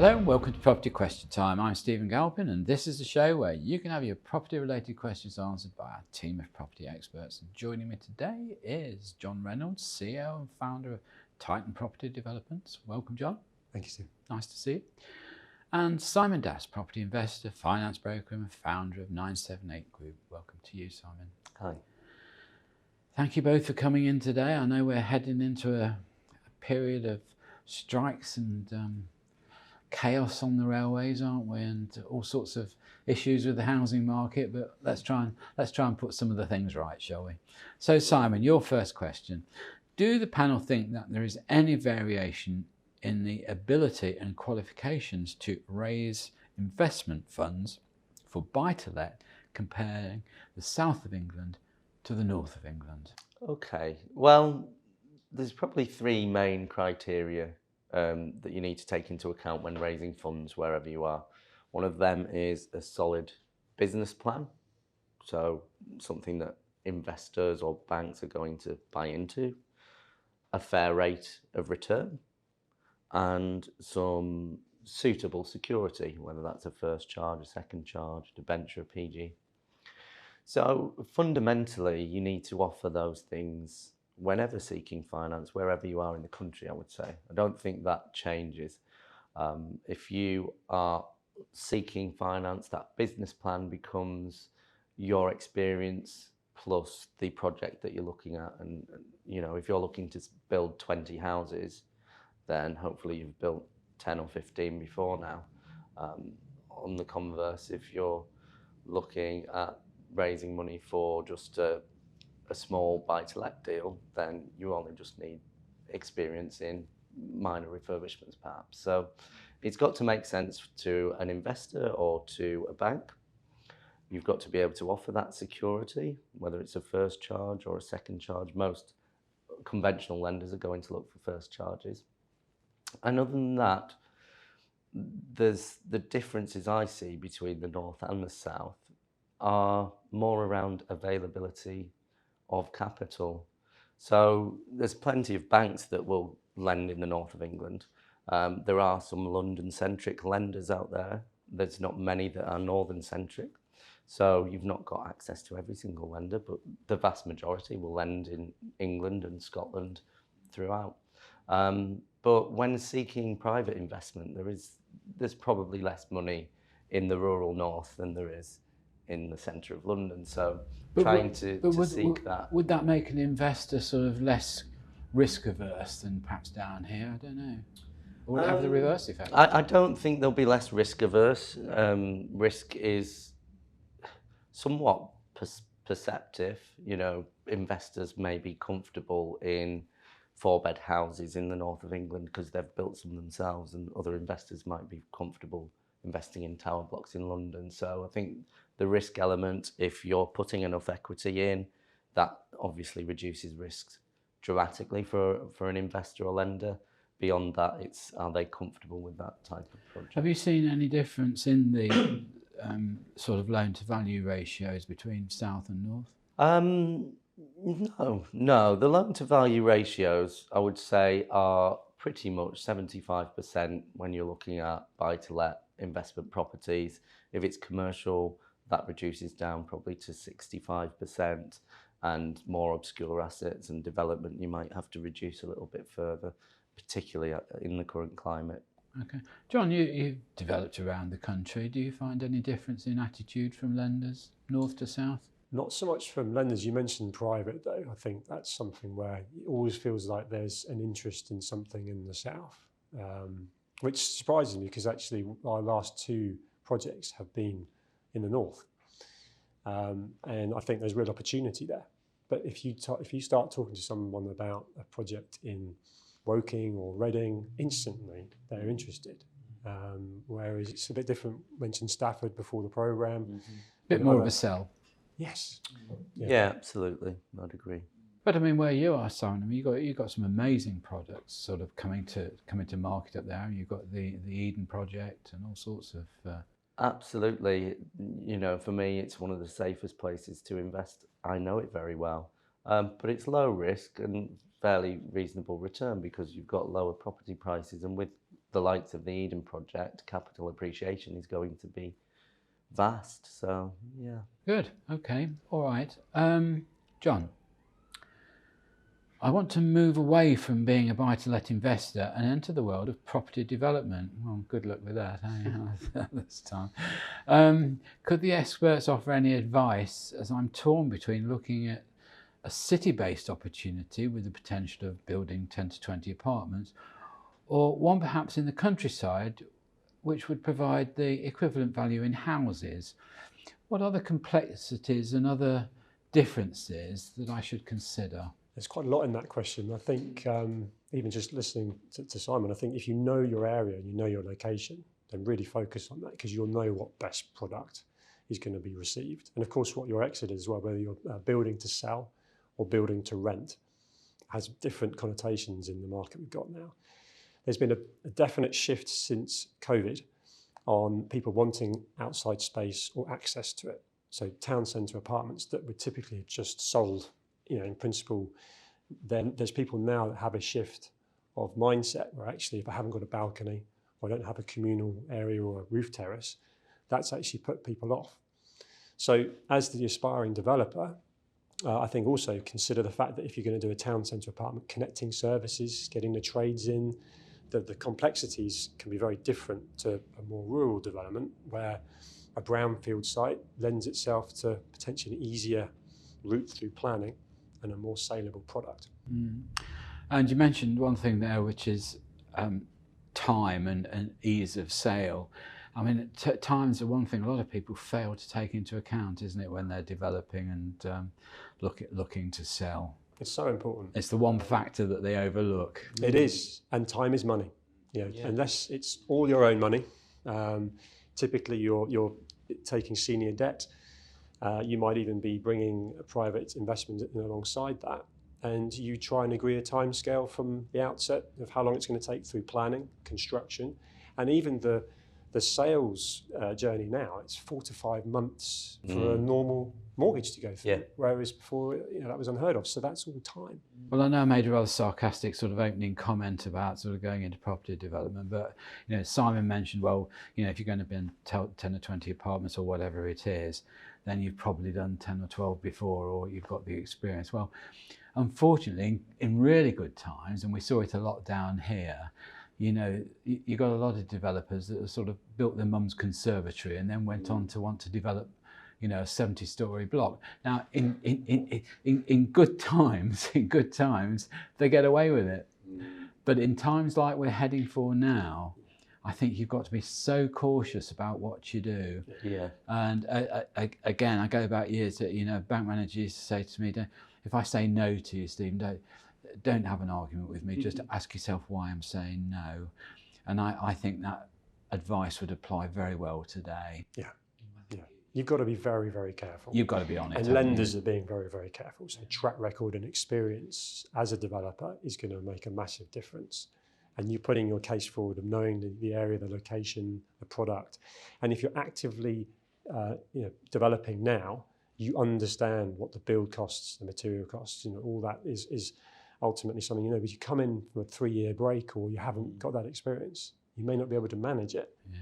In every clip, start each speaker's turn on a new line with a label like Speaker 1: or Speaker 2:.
Speaker 1: Hello and welcome to Property Question Time. I'm Stephen Galpin and this is the show where you can have your property related questions answered by our team of property experts. And joining me today is John Reynolds, CEO and founder of Titan Property Developments. Welcome, John.
Speaker 2: Thank you, Steve.
Speaker 1: Nice to see you. And Simon Das, property investor, finance broker and founder of 978 Group. Welcome to you, Simon.
Speaker 2: Hi.
Speaker 1: Thank you both for coming in today. I know we're heading into a period of strikes and chaos on the railways, aren't we? And all sorts of issues with the housing market, but let's try and put some of the things right, shall we? So Simon, your first question. Do the panel think that there is any variation in the ability and qualifications to raise investment funds for buy-to-let comparing the south of England to the north of England?
Speaker 2: Okay, well, there's probably three main criteria that you need to take into account when raising funds wherever you are. One of them is a solid business plan, so something that investors or banks are going to buy into, a fair rate of return, and some suitable security, whether that's a first charge, a second charge, a debenture, a PG. So fundamentally, you need to offer those things whenever seeking finance, wherever you are in the country, I would say. I don't think that changes. If you are seeking finance, that business plan becomes your experience plus the project that you're looking at. And you know, if you're looking to build 20 houses, then hopefully you've built 10 or 15 before now. On the converse, if you're looking at raising money for just a small buy-to-let deal, then you only just need experience in minor refurbishments perhaps. So it's got to make sense to an investor or to a bank. You've got to be able to offer that security, whether it's a first charge or a second charge. Most conventional lenders are going to look for first charges. And other than that, there's the differences I see between the north and the south are more around availability of capital. So there's plenty of banks that will lend in the north of England. There are some London-centric lenders out there. There's not many that are northern-centric. So you've not got access to every single lender, but the vast majority will lend in England and Scotland throughout. But when seeking private investment, there's probably less money in the rural north than there is in the centre of London. So trying to seek that.
Speaker 1: Would that make an investor sort of less risk averse than perhaps down here? I don't know. Or would it have the reverse effect?
Speaker 2: I don't think they'll be less risk averse. Risk is somewhat perceptive. You know, investors may be comfortable in 4-bed houses in the north of England because they've built some themselves, and other investors might be comfortable investing in tower blocks in London. So I think the risk element, if you're putting enough equity in, that obviously reduces risks dramatically for an investor or lender. Beyond that, it's are they comfortable with that type of project?
Speaker 1: Have you seen any difference in the sort of loan to value ratios between south and north?
Speaker 2: No. The loan to value ratios, I would say, are pretty much 75% when you're looking at buy-to-let investment properties. If it's commercial, that reduces down probably to 65%, and more obscure assets and development you might have to reduce a little bit further, particularly in the current climate.
Speaker 1: Okay. John, you've developed around the country. Do you find any difference in attitude from lenders, north to south?
Speaker 3: Not so much from lenders. You mentioned private, though. I think that's something where it always feels like there's an interest in something in the south, which surprises me because actually our last two projects have been in the north, and I think there's real opportunity there. But if you start talking to someone about a project in Woking or Reading, instantly they're interested. Whereas it's a bit different. Mentioned Stafford before the programme.
Speaker 1: Bit more of a sell.
Speaker 3: Yes.
Speaker 2: Yeah, absolutely. I'd agree.
Speaker 1: But I mean, where you are, Simon, I mean, you've got some amazing products sort of coming to market up there. You've got the Eden project and all sorts of.
Speaker 2: Absolutely. You know, for me, it's one of the safest places to invest. I know it very well, but it's low risk and fairly reasonable return because you've got lower property prices, and with the likes of the Eden project, capital appreciation is going to be vast. So, yeah.
Speaker 1: Good. Okay. All right. John, I want to move away from being a buy-to-let investor and enter the world of property development. Well, good luck with that, this time. Could the experts offer any advice, as I'm torn between looking at a city-based opportunity with the potential of building 10 to 20 apartments, or one perhaps in the countryside, which would provide the equivalent value in houses? What are the complexities and other differences that I should consider?
Speaker 3: There's quite a lot in that question. I think even just listening to Simon, I think if you know your area and you know your location, then really focus on that, because you'll know what best product is going to be received. And of course, what your exit is as well, whether you're building to sell or building to rent, has different connotations in the market we've got now. There's been a definite shift since COVID on people wanting outside space or access to it. So town centre apartments that were typically just sold, in principle, then there's people now that have a shift of mindset where actually, if I haven't got a balcony or I don't have a communal area or a roof terrace, that's actually put people off. So as the aspiring developer, I think also consider the fact that if you're going to do a town centre apartment, connecting services, getting the trades in, the complexities can be very different to a more rural development where a brownfield site lends itself to potentially an easier route through planning and a more saleable product.
Speaker 1: And you mentioned one thing there, which is time and ease of sale. I mean, time's the one thing a lot of people fail to take into account, isn't it, when they're developing and looking to sell?
Speaker 3: It's so important.
Speaker 1: It's the one factor that they overlook.
Speaker 3: It is, and time is money. Unless it's all your own money, typically you're taking senior debt. You might even be bringing a private investment alongside that, and you try and agree a timescale from the outset of how long it's going to take through planning, construction, and even the sales journey now. It's 4 to 5 months for a normal mortgage to go through, whereas before that was unheard of. So that's all time.
Speaker 1: Well, I know I made a rather sarcastic sort of opening comment about sort of going into property development, but Simon mentioned, well, if you're going to build 10 or 20 apartments or whatever it is, then you've probably done 10 or 12 before, or you've got the experience. Well, unfortunately, in really good times, and we saw it a lot down here, you got a lot of developers that have sort of built their mum's conservatory and then went on to want to develop a 70-story block. Now, in good times, they get away with it. But in times like we're heading for now, I think you've got to be so cautious about what you do.
Speaker 2: Yeah.
Speaker 1: And again, I go back years that, bank managers used to say to me, if I say no to you, Stephen, don't have an argument with me, just ask yourself why I'm saying no. And I think that advice would apply very well today.
Speaker 3: Yeah. You've got to be very, very careful.
Speaker 1: You've got to be on it.
Speaker 3: And lenders are being very, very careful. So track record and experience as a developer is going to make a massive difference. And you're putting your case forward of knowing the area, the location, the product. And if you're actively developing now, you understand what the build costs, the material costs, all that is ultimately something but you come in from a 3-year break or you haven't got that experience, you may not be able to manage it.
Speaker 1: Yes.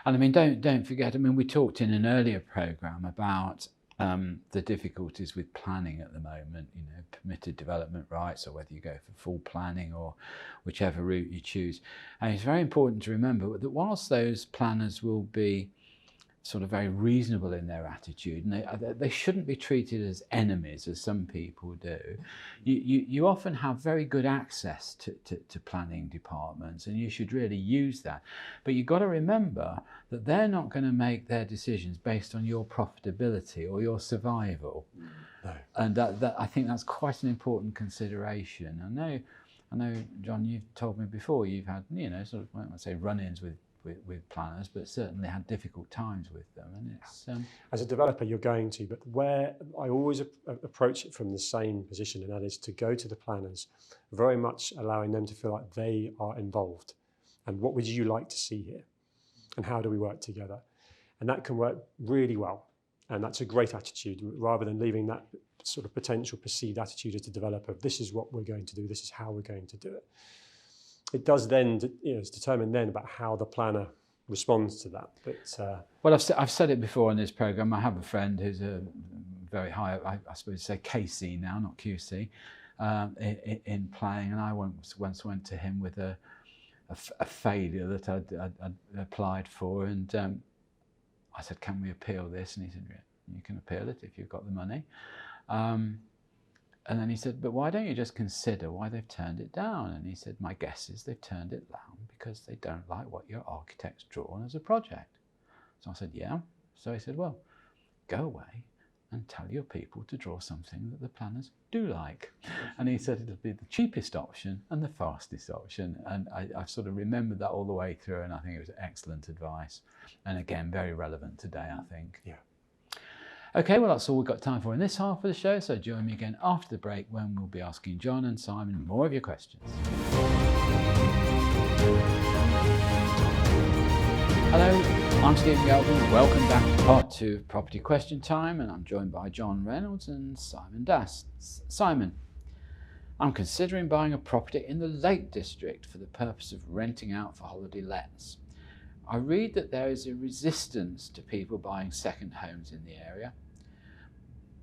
Speaker 1: And I mean, don't forget, we talked in an earlier programme about the difficulties with planning at the moment, permitted development rights, or whether you go for full planning or whichever route you choose. And it's very important to remember that whilst those planners will be sort of very reasonable in their attitude, and they shouldn't be treated as enemies, as some people do. You often have very good access to planning departments, and you should really use that. But you've got to remember that they're not going to make their decisions based on your profitability or your survival.
Speaker 3: No.
Speaker 1: And that I think that's quite an important consideration. I know, John, you've told me before you've had sort of, I won't say run-ins with planners, but certainly had difficult times with them. And it's
Speaker 3: as a developer you're going to, but where I always approach it from the same position, and that is to go to the planners, very much allowing them to feel like they are involved. And what would you like to see here? And how do we work together? And that can work really well. And that's a great attitude, rather than leaving that sort of potential perceived attitude as a developer. This is what we're going to do. This is how we're going to do it. it does then, it's determined then about how the planner responds to that. But
Speaker 1: well, I've said it before on this program. I have a friend who's a very high, I suppose, say KC now, not QC, in planning, and I once went to him with a failure that I'd applied for, and I said, "Can we appeal this?" And he said, "Yeah, you can appeal it if you've got the money." And then he said, "But why don't you just consider why they've turned it down?" And he said, "My guess is they've turned it down because they don't like what your architect's drawn as a project." So I said, "Yeah." So he said, "Well, go away and tell your people to draw something that the planners do like." And he said it'll be the cheapest option and the fastest option. And I've sort of remembered that all the way through, and I think it was excellent advice. And again, very relevant today, I think.
Speaker 3: yeah.
Speaker 1: Okay, well, that's all we've got time for in this half of the show. So join me again after the break when we'll be asking John and Simon more of your questions. Hello, I'm Stephen Galpin. Welcome back to part 2 of Property Question Time, and I'm joined by John Reynolds and Simon Das. Simon, I'm considering buying a property in the Lake District for the purpose of renting out for holiday lets. I read that there is a resistance to people buying second homes in the area.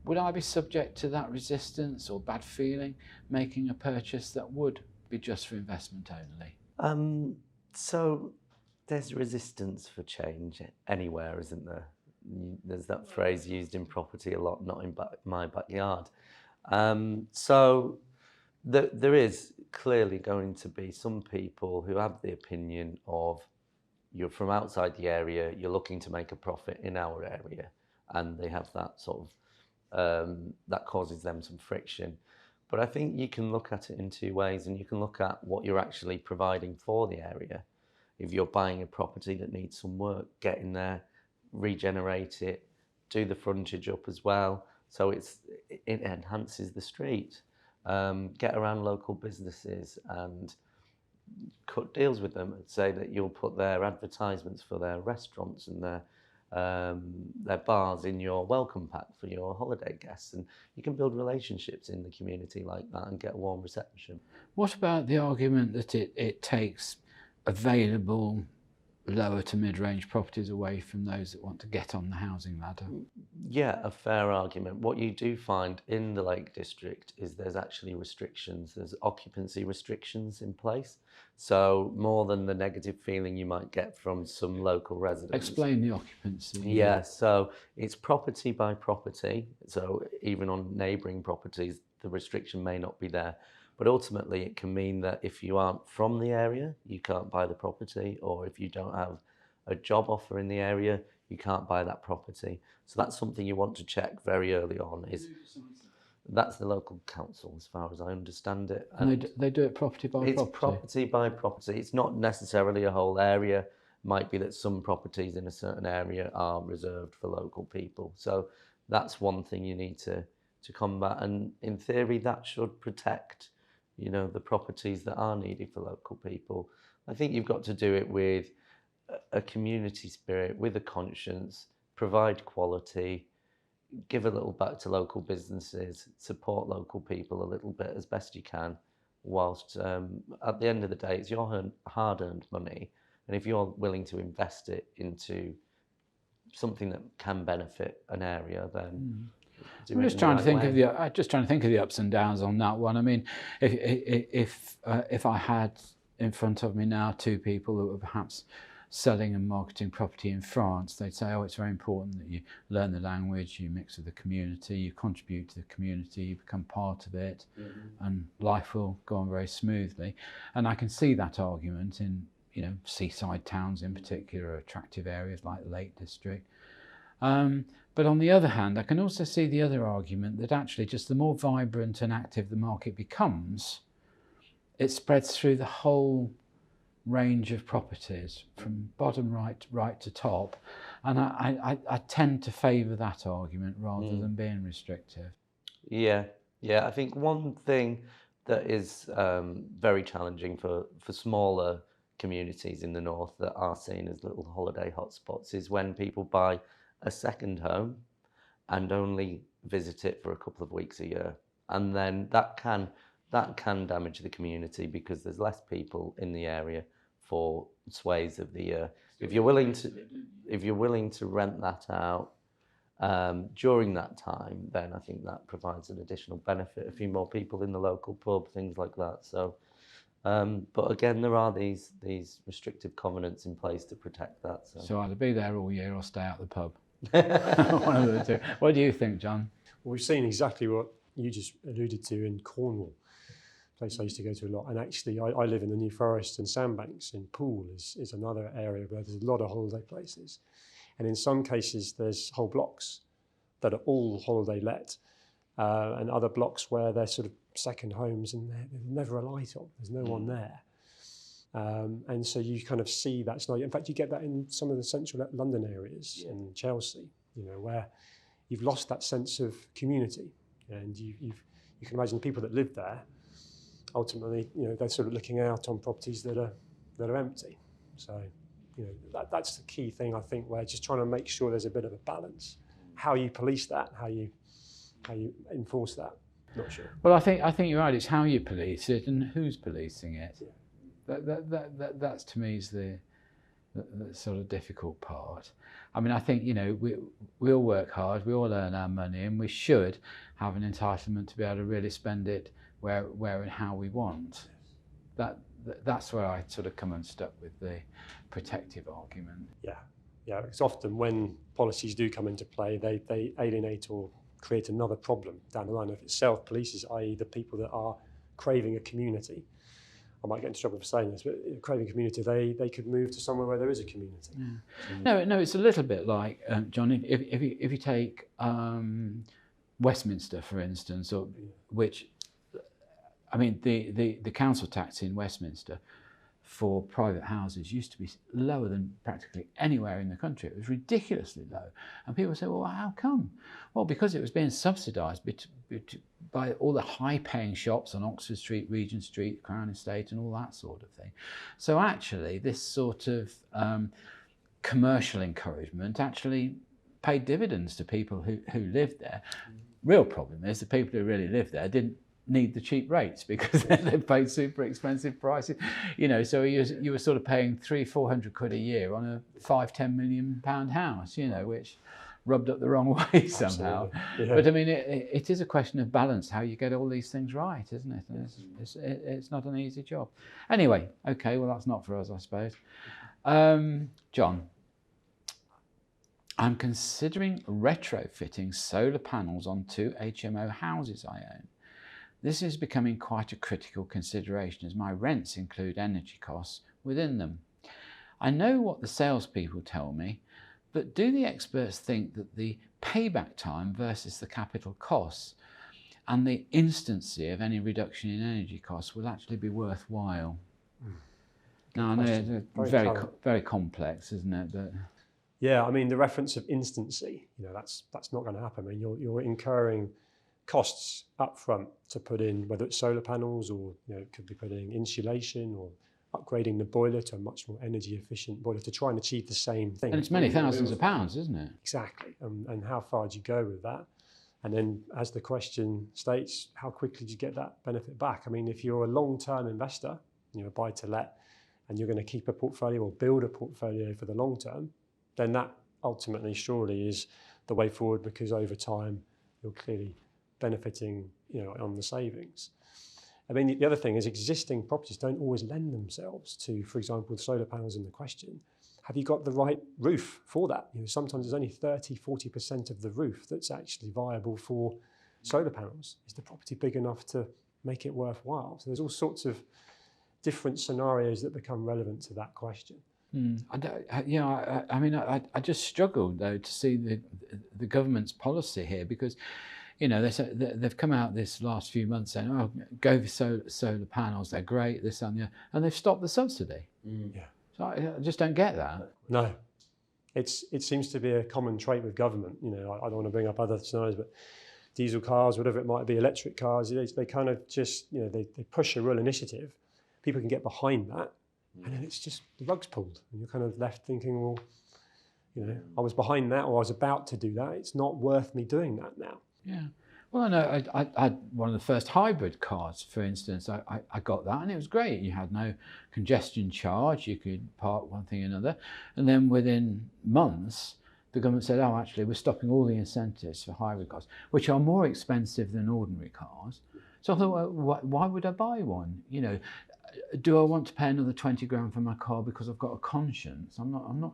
Speaker 1: Would I be subject to that resistance or bad feeling making a purchase that would be just for investment only?
Speaker 2: So there's resistance for change anywhere, isn't there? There's that phrase used in property a lot, not in my backyard. So there is clearly going to be some people who have the opinion of, you're from outside the area, you're looking to make a profit in our area, and they have that sort of, that causes them some friction. But I think you can look at it in 2 ways, and you can look at what you're actually providing for the area. If you're buying a property that needs some work, get in there, regenerate it, do the frontage up as well, so it enhances the street. Get around local businesses and cut deals with them and say that you'll put their advertisements for their restaurants and their bars in your welcome pack for your holiday guests, and you can build relationships in the community like that and get a warm reception.
Speaker 1: What about the argument that it takes available lower to mid-range properties away from those that want to get on the housing ladder?
Speaker 2: Yeah, a fair argument. What you do find in the Lake District is there's actually restrictions. There's occupancy restrictions in place. So more than the negative feeling you might get from some local residents.
Speaker 1: Explain the occupancy.
Speaker 2: Yeah, so it's property by property. So even on neighbouring properties, the restriction may not be there. But ultimately, it can mean that if you aren't from the area, you can't buy the property, or if you don't have a job offer in the area, you can't buy that property. So that's something you want to check very early on. That's the local council, as far as I understand it.
Speaker 1: And they do it property by property?
Speaker 2: It's property by property. It's not necessarily a whole area. It might be that some properties in a certain area are reserved for local people. So that's one thing you need to combat. And in theory, that should protect, the properties that are needed for local people. I think you've got to do it with a community spirit, with a conscience, provide quality, give a little back to local businesses, support local people a little bit as best you can, whilst at the end of the day, it's your hard-earned money. And if you're willing to invest it into something that can benefit an area, then
Speaker 1: I'm just trying to think of the ups and downs on that one. I mean, if I had in front of me now 2 people that were perhaps selling and marketing property in France, they'd say, "Oh, it's very important that you learn the language, you mix with the community, you contribute to the community, you become part of it, and life will go on very smoothly." And I can see that argument in seaside towns in particular, attractive areas like the Lake District. But on the other hand, I can also see the other argument that actually just the more vibrant and active the market becomes, it spreads through the whole range of properties from bottom right to top. And I tend to favour that argument rather than being restrictive.
Speaker 2: Yeah. I think one thing that is very challenging for smaller communities in the north that are seen as little holiday hotspots is when people buy a second home and only visit it for a couple of weeks a year. And then that can that can damage the community because there's less people in the area for sways of the year. If you're willing to rent that out during that time, then I think that provides an additional benefit. A few more people in the local pub, things like that. So, but again, there are these restrictive covenants in place to protect that.
Speaker 1: So either be there all year or stay out the pub. One of the two. What do you think, John?
Speaker 3: Well, we've seen exactly what you just alluded to in Cornwall, a place I used to go to a lot. And actually, I live in the New Forest and Sandbanks, and Poole is another area where there's a lot of holiday places. And in some cases, there's whole blocks that are all holiday let, and other blocks where they're sort of second homes and there's never a light on. There's no one there. And so you kind of see that scenario. In fact, you get that in some of the central London areas, in Chelsea, where you've lost that sense of community. And you can imagine the people that live there, ultimately, they're sort of looking out on properties that are empty. So, that's the key thing, I think, where just trying to make sure there's a bit of a balance. How you police that, how you enforce that, not sure.
Speaker 1: Well, I think you're right. It's how you police it and who's policing it.
Speaker 3: Yeah.
Speaker 1: That's to me is the sort of difficult part. I mean, I think we all work hard, we all earn our money, and we should have an entitlement to be able to really spend it where and how we want. That's where I sort of come unstuck with the protective argument.
Speaker 3: Yeah, because often when policies do come into play, they alienate or create another problem down the line. If it self-polices, i.e. the people that are craving a community, I might get into trouble for saying this, but craving a community, they could move to somewhere where there is a community.
Speaker 1: Yeah. No, it's a little bit like, John, if you take Westminster, for instance, which, I mean, the council tax in Westminster for private houses used to be lower than practically anywhere in the country. It was ridiculously low. And people say, well, how come? Well, because it was being subsidised by all the high-paying shops on Oxford Street, Regent Street, Crown Estate, and all that sort of thing. So actually, this sort of commercial encouragement actually paid dividends to people who lived there. Real problem is the people who really lived there didn't need the cheap rates because they paid super expensive prices, so you were sort of paying £300-400 quid a year on a £5-10 million house, which rubbed up the wrong way somehow. Yeah. But I mean, it is a question of balance, how you get all these things right, isn't it? And it's not an easy job. Anyway, okay, well, that's not for us, I suppose. John, I'm considering retrofitting solar panels on 2 HMO houses I own. This is becoming quite a critical consideration as my rents include energy costs within them. I know what the salespeople tell me, but do the experts think that the payback time versus the capital costs and the instancy of any reduction in energy costs will actually be worthwhile? Now, I know it's very complex, isn't it? But
Speaker 3: yeah, I mean, the reference of instancy, that's not going to happen. I mean, you're incurring costs up front to put in, whether it's solar panels or it could be putting insulation or upgrading the boiler to a much more energy efficient boiler to try and achieve the same thing.
Speaker 1: And it's many thousands of pounds, isn't it?
Speaker 3: Exactly. And how far do you go with that? And then, as the question states, how quickly do you get that benefit back? I mean, if you're a long-term investor, buy to let, and you're going to keep a portfolio or build a portfolio for the long term, then that ultimately surely is the way forward, because over time you're clearly benefiting on the savings. I mean, the other thing is existing properties don't always lend themselves to, for example, the solar panels in the question. Have you got the right roof for that? Sometimes there's only 30-40% of the roof that's actually viable for solar panels. Is the property big enough to make it worthwhile? So there's all sorts of different scenarios that become relevant to that question.
Speaker 1: I just struggled though to see the government's policy here, because they've come out this last few months saying, "Oh, go for solar panels. They're great. This and that," and they've stopped the subsidy.
Speaker 3: Yeah.
Speaker 1: So I just don't get that.
Speaker 3: No, it seems to be a common trait with government. I don't want to bring up other scenarios, but diesel cars, whatever it might be, electric cars, they kind of just they push a real initiative. People can get behind that, and then it's just the rug's pulled, and you're kind of left thinking, well, I was behind that, or I was about to do that. It's not worth me doing that now.
Speaker 1: Yeah. Well, I know I had one of the first hybrid cars, for instance. I got that and it was great. You had no congestion charge. You could park one thing or another. And then within months, the government said, oh, actually, we're stopping all the incentives for hybrid cars, which are more expensive than ordinary cars. So I thought, well, why would I buy one? You know, do I want to pay another 20 grand for my car because I've got a conscience? I'm not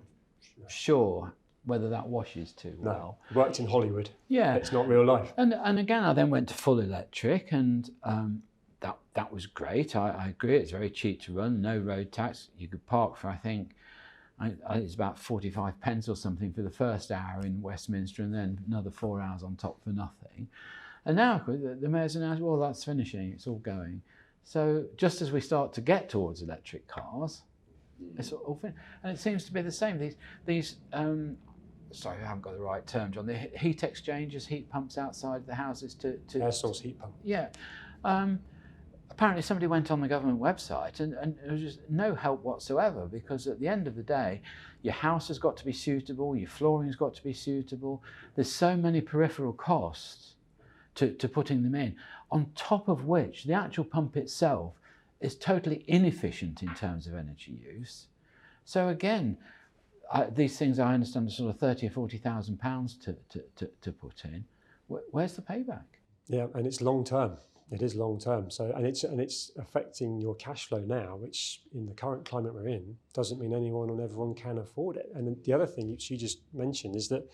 Speaker 1: sure whether that washes too well.
Speaker 3: No, worked in Hollywood.
Speaker 1: Yeah.
Speaker 3: It's not real life.
Speaker 1: And again, I then went to full electric, and that was great. I agree, it's very cheap to run, no road tax. You could park for, I think it's about 45 pence or something for the first hour in Westminster, and then another 4 hours on top for nothing. And now the mayor's announced, well, that's finishing, it's all going. So just as we start to get towards electric cars, it's all fin- and it seems to be the same. These sorry, I haven't got the right term, John. The heat exchangers, heat pumps outside the houses to
Speaker 3: air source heat pump.
Speaker 1: Yeah. Apparently somebody went on the government website and there was just no help whatsoever, because at the end of the day, your house has got to be suitable, your flooring has got to be suitable. There's so many peripheral costs to putting them in, on top of which the actual pump itself is totally inefficient in terms of energy use. So again, these things I understand are sort of 30 or 40,000 pounds to put in. Where's the payback?
Speaker 3: Yeah, and it's long term. It is long term. So and it's affecting your cash flow now, which in the current climate we're in doesn't mean anyone and everyone can afford it. And the other thing which you just mentioned is that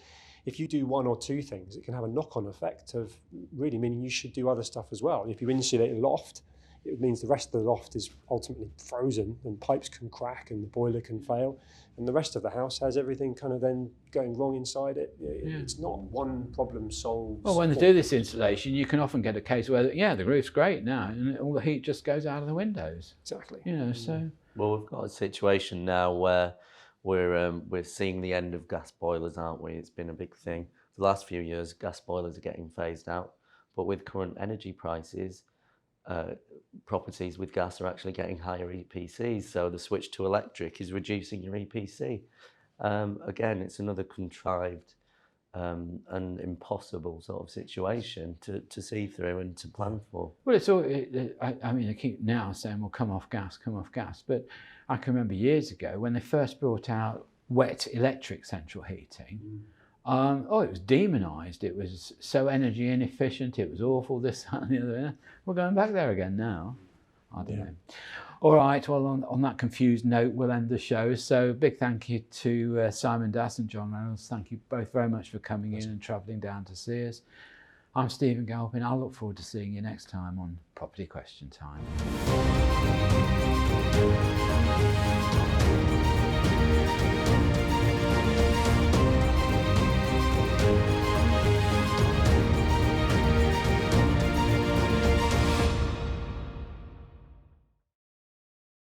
Speaker 3: if you do one or two things, it can have a knock-on effect of really meaning you should do other stuff as well. If you insulate a loft, it means the rest of the loft is ultimately frozen and pipes can crack and the boiler can fail, and the rest of the house has everything kind of then going wrong inside it. It's not one problem solved.
Speaker 1: Well, when they do this insulation, you can often get a case where, the roof's great now and all the heat just goes out of the windows.
Speaker 3: Exactly.
Speaker 1: You know, so...
Speaker 2: Well, we've got a situation now where we're seeing the end of gas boilers, aren't we? It's been a big thing. The last few years, gas boilers are getting phased out, but with current energy prices, properties with gas are actually getting higher EPCs, so the switch to electric is reducing your EPC. Again, it's another contrived and impossible sort of situation to see through and to plan for.
Speaker 1: Well, it's all. I mean, I keep now saying, "Well, come off gas," but I can remember years ago when they first brought out wet electric central heating. It was demonised. It was so energy inefficient. It was awful. This, that, and the other. We're going back there again now. I don't know. All right. Well, on that confused note, we'll end the show. So, big thank you to Simon Dass and John Reynolds. Thank you both very much for coming in and travelling down to see us. I'm Stephen Galpin. I look forward to seeing you next time on Property Question Time.